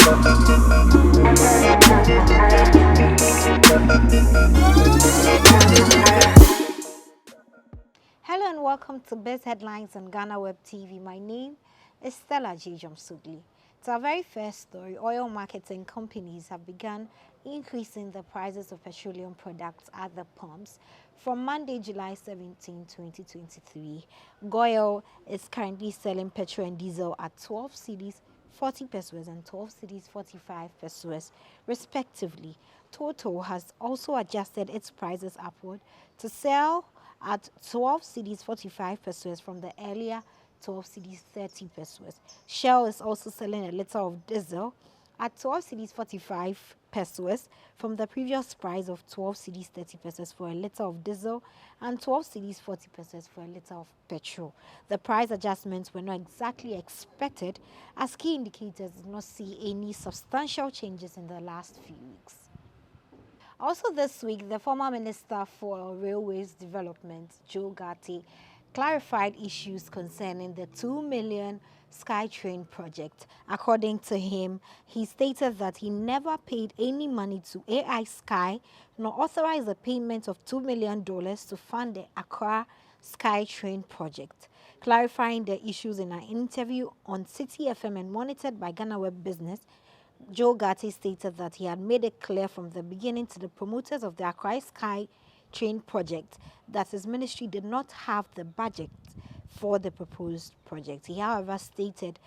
Hello and welcome to BizHeadlines on GhanaWeb TV. My name is Stella Sugli. To our very first story, oil marketing companies have begun increasing the prices of petroleum products at the pumps from Monday, July 17, 2023. GOIL is currently selling petrol and diesel at 12 cedis 40 pesos and 12 cedis 45 pesos respectively. Total has also adjusted its prices upward to sell at 12 cedis 45 pesos from the earlier 12 cedis 30 pesos. Shell is also selling a liter of diesel at 12 cedis 45 pesos from the previous price of 12 cedis 30 pesos for a liter of diesel and 12 cedis 40 pesos for a liter of petrol. The price adjustments were not exactly expected as key indicators did not see any substantial changes in the last few weeks. Also this week, the former Minister for Railways Development, Joe Gatti, clarified issues concerning the 2 million SkyTrain project. According to him, he stated that he never paid any money to AI Sky nor authorized the payment of $2 million to fund the Accra SkyTrain project. Clarifying the issues in an interview on City FM and monitored by GhanaWeb Business, Joe Gatti stated that he had made it clear from the beginning to the promoters of the Accra Sky Train project that his ministry did not have the budget for the proposed project. He, however, stated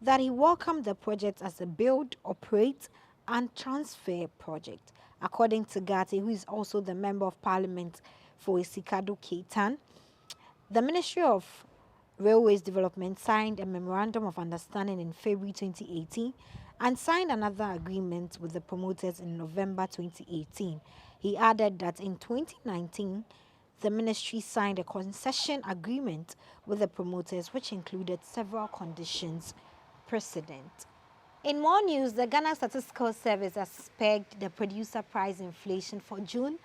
that he welcomed the project as a build, operate, and transfer project. According to Gatti, who is also the Member of Parliament for Isikado Ketan, the Ministry of Railways Development signed a Memorandum of Understanding in February 2018 and signed another agreement with the promoters in November 2018. He added that in 2019, the ministry signed a concession agreement with the promoters, which included several conditions precedent. In more news, the Ghana Statistical Service has pegged the producer price inflation for June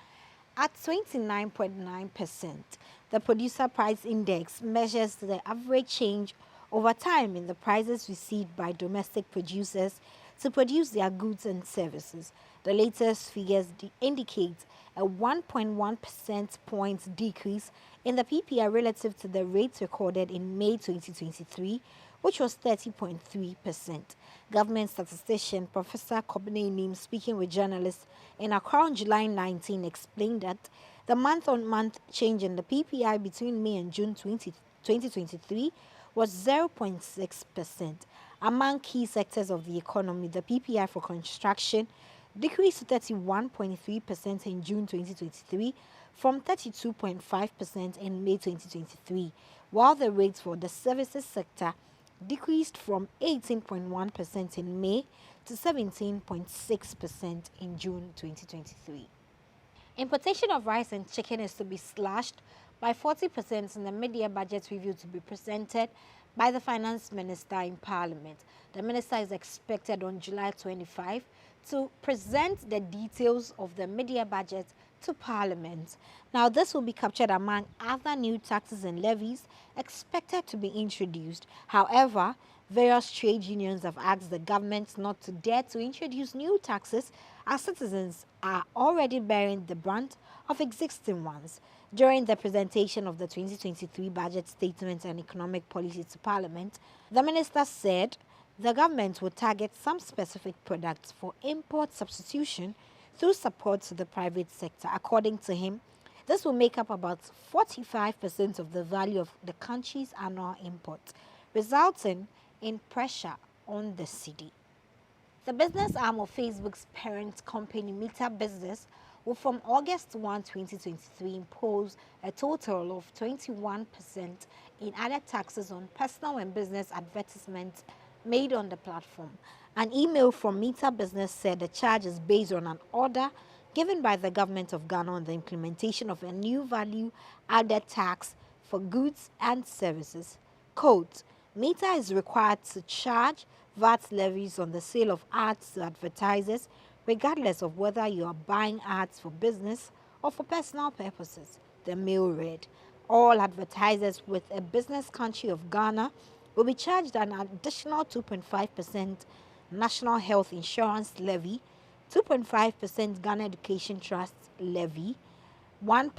at 29.9%. The producer price index measures the average change over time in the prices received by domestic producers to produce their goods and services. The latest figures indicate a 1.1% point decrease in the PPI relative to the rate recorded in May 2023, which was 30.3%. Government statistician Professor Kobne Nim, speaking with journalists in Accra on July 19, explained that the month-on-month change in the PPI between May and June 2023 was 0.6%. Among key sectors of the economy, the PPI for construction decreased to 31.3% in June 2023 from 32.5% in May 2023, while the rates for the services sector decreased from 18.1% in May to 17.6% in June 2023. Importation of rice and chicken is to be slashed by 40% in the mid-year budget review to be presented by the Finance Minister in Parliament. The Minister is expected on July 25 to present the details of the mid-year budget to Parliament. Now, this will be captured among other new taxes and levies expected to be introduced. However, various trade unions have asked the government not to dare to introduce new taxes as citizens are already bearing the brunt of existing ones. During the presentation of the 2023 budget statement and economic policy to Parliament, the minister said the government will target some specific products for import substitution through support to the private sector. According to him, this will make up about 45% of the value of the country's annual import, resulting in pressure on the cedi. The business arm of Facebook's parent company, Meta Business, will from August 1, 2023 impose a total of 21% in added taxes on personal and business advertisements made on the platform. An email from Meta Business said the charge is based on an order given by the government of Ghana on the implementation of a new value-added tax for goods and services. Quote, Meta is required to charge VAT levies on the sale of ads to advertisers, regardless of whether you are buying ads for business or for personal purposes. The mail read, all advertisers with a business country of Ghana will be charged an additional 2.5% National Health Insurance Levy, 2.5% Ghana Education Trust Levy, 1%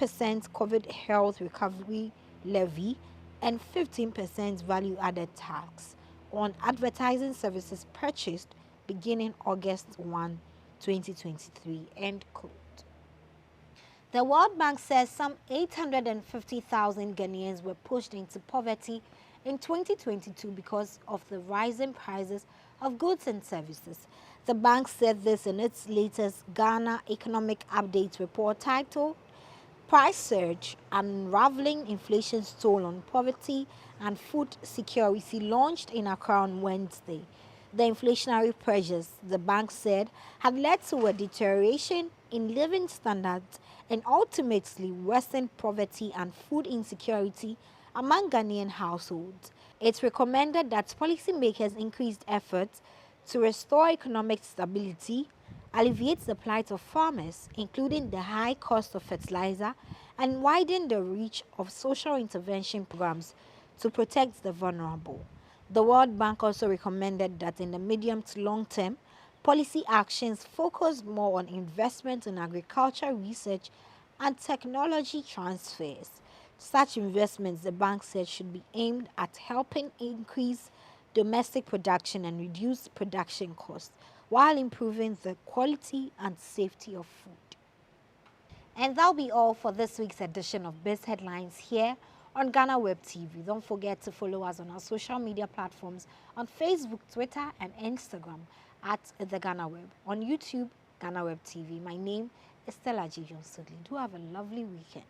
COVID Health Recovery Levy, and 15% value added tax on advertising services purchased beginning August 1, 2023. End quote. The World Bank says some 850,000 Ghanaians were pushed into poverty in 2022 because of the rising prices of goods and services. The bank said this in its latest Ghana Economic Update report titled Price Surge, Unraveling Inflation's Toll on Poverty and Food Security, launched in Accra on Wednesday. The inflationary pressures, the bank said, had led to a deterioration in living standards and ultimately worsened poverty and food insecurity among Ghanaian households. It recommended that policymakers increased efforts to restore economic stability, alleviate the plight of farmers, including the high cost of fertilizer, and widen the reach of social intervention programs to protect the vulnerable. The World Bank also recommended that in the medium to long term, policy actions focus more on investment in agriculture research and technology transfers. Such investments, the bank said, should be aimed at helping increase domestic production and reduce production costs while improving the quality and safety of food. And that'll be all for this week's edition of Biz Headlines here on GhanaWeb TV. Don't forget to follow us on our social media platforms on Facebook, Twitter, and Instagram at the GhanaWeb. On YouTube, GhanaWeb TV. My name is Stella G. Do have a lovely weekend.